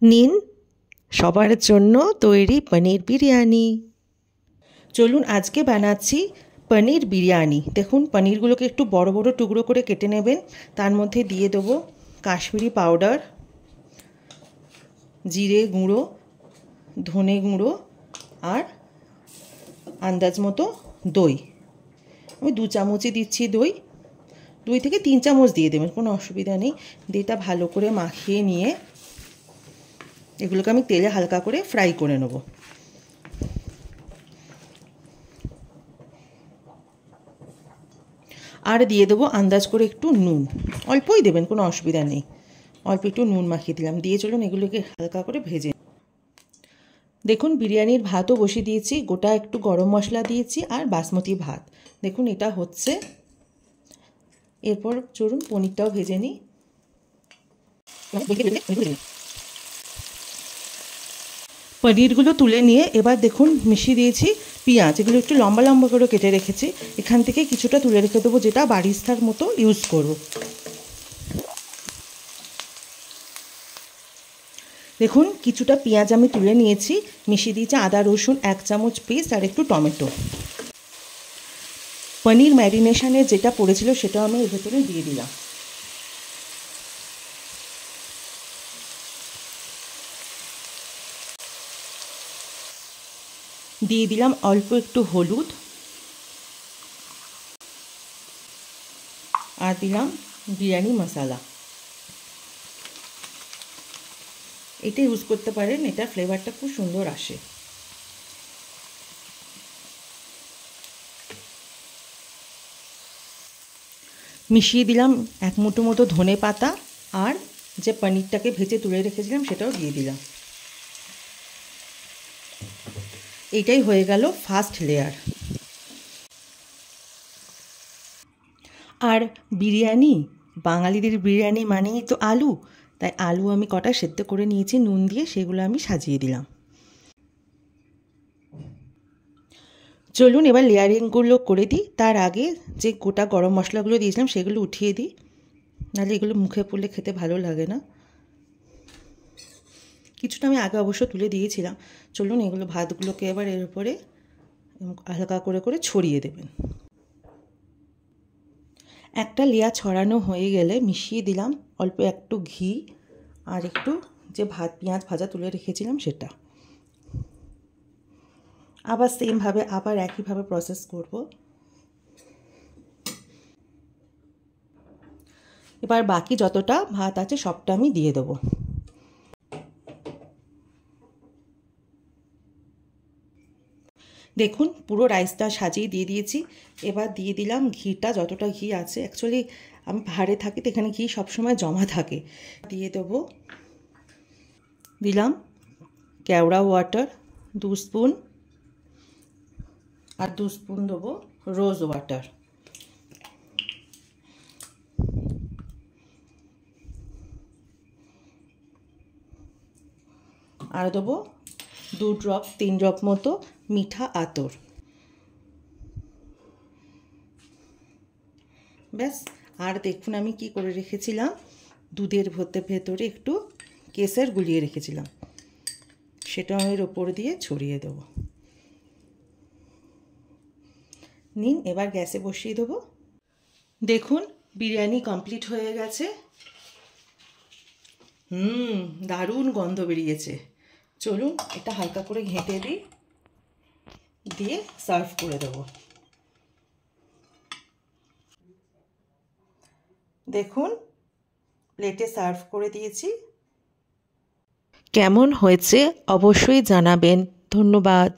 নিন সবার জন্য তৈরি পনির বিরিয়ানি। চলুন আজকে বানাচ্ছি পনির বিরিয়ানি। দেখুন পনিরগুলোকে একটু বড় বড় টুকরো করে কেটে নেবেন। তার মধ্যে দিয়ে দেবো কাশ্মীরি পাউডার, জিরে গুঁড়ো, ধনে গুঁড়ো আর আন্দাজ মতো দই। আমি 2 চামচই দিচ্ছি দই, 2 থেকে 3 চামচ দিয়ে দেবেন, কোনো অসুবিধা নেই। দইটা ভালো করে মাখিয়ে নিয়ে এগুলোকে আমি তেলে হালকা করে ফ্রাই করে নেব। আর দিয়ে দেবো আন্দাজ করে একটু নুন, অল্পই দেবেন, কোনো অসুবিধা নেই। অল্প একটু নুন মাখিয়ে দিলাম, দিয়ে চলুন এগুলোকে হালকা করে ভেজে। দেখুন বিরিয়ানির ভাতও বসিয়ে দিয়েছি, গোটা একটু গরম মশলা দিয়েছি আর বাসমতি ভাত। দেখুন এটা হচ্ছে। এরপর চলুন পনিরটাও ভেজে নিই। পনিরগুলো তুলে নিয়ে এবার দেখুন মিশিয়ে দিয়েছি পেঁয়াজ, এগুলো একটু লম্বা লম্বা করে কেটে রেখেছি। এখান থেকে কিছুটা তুলে রেখে দেবো, যেটা বারিস্তার মতো ইউজ করব। দেখুন কিছুটা পেঁয়াজ আমি তুলে নিয়েছি, মিশিয়ে দিয়েছি আদা রসুন 1 চামচ পেস্ট আর একটু টমেটো। পনির ম্যারিনেশনে যেটা পড়েছিল সেটাও আমি এর ভেতরে দিয়ে দিলাম। দিয়ে দিলাম অল্প একটু হলুদ আর দিলাম বিরিয়ানি মশলা। এটা ইউজ করতে পারেন, এটা ফ্লেভারটা খুব সুন্দর আসে। মিশিয়ে দিলাম 1 মুঠো মতো ধনে পাতা আর যে পনিরটাকে ভেজে তুলে রেখেছিলাম সেটাও দিয়ে দিলাম। এইটাই হয়ে গেল ফার্স্ট লেয়ার। আর বিরিয়ানি, বাঙালিদের বিরিয়ানি মানেই তো আলু, তাই আলু আমি কটা সেদ্ধ করে নিয়েছি নুন দিয়ে, সেগুলো আমি সাজিয়ে দিলাম। চলুন এবার লেয়ারিংগুলো করে দিই। তার আগে যে গোটা গরম মশলাগুলো দিয়েছিলাম সেগুলো উঠিয়ে দিই, নাহলে এগুলো মুখে পড়লে খেতে ভালো লাগে না। কিছুটা আমি আগে অবশ্য তুলে দিয়েছিলাম। চলুন এগুলো ভাতগুলোকে এবার এর উপরে হালকা করে করে ছড়িয়ে দেবেন। একটা লেয়ার ছড়ানো হয়ে গেলে মিশিয়ে দিলাম অল্প একটু ঘি আর একটু যে পেঁয়াজ ভাজা তুলে রেখেছিলাম সেটা। আবার সেমভাবে আবার একইভাবে প্রসেস করব। এবার বাকি যতটা ভাত আছে সবটা আমি দিয়ে দেবো। দেখুন পুরো রাইসটা সাজিয়ে দিয়ে দিয়েছি। এবার দিয়ে দিলাম ঘিটা, যতটা ঘি আছে। অ্যাকচুয়ালি আমি পাহাড়ে থাকি তো এখানে ঘি সবসময় জমা থাকে। দিয়ে দেবো, দিলাম কেওড়া ওয়াটার 2 স্পুন আর 2 স্পুন দেবো রোজ ওয়াটার। আর দেবো 2 ড্রপ 3 ড্রপ মতো মিঠা আতর। ব্যাস। আর দেখুন আমি কি করে রেখেছিলাম, দুধের ভেতরে একটু কেসর গুলিয়ে রেখেছিলাম, সেটা এর ওপর দিয়ে ছড়িয়ে দেবো। নিন এবার গ্যাসে বসিয়ে দেবো। দেখুন বিরিয়ানি কমপ্লিট হয়ে গেছে। দারুণ গন্ধ বেরিয়েছে। চলুন এটা হালকা করে ঘেঁটে দিই, দিয়ে সার্ভ করে দেবো। দেখুন প্লেটে সার্ভ করে দিয়েছি। কেমন হয়েছে অবশ্যই জানাবেন। ধন্যবাদ।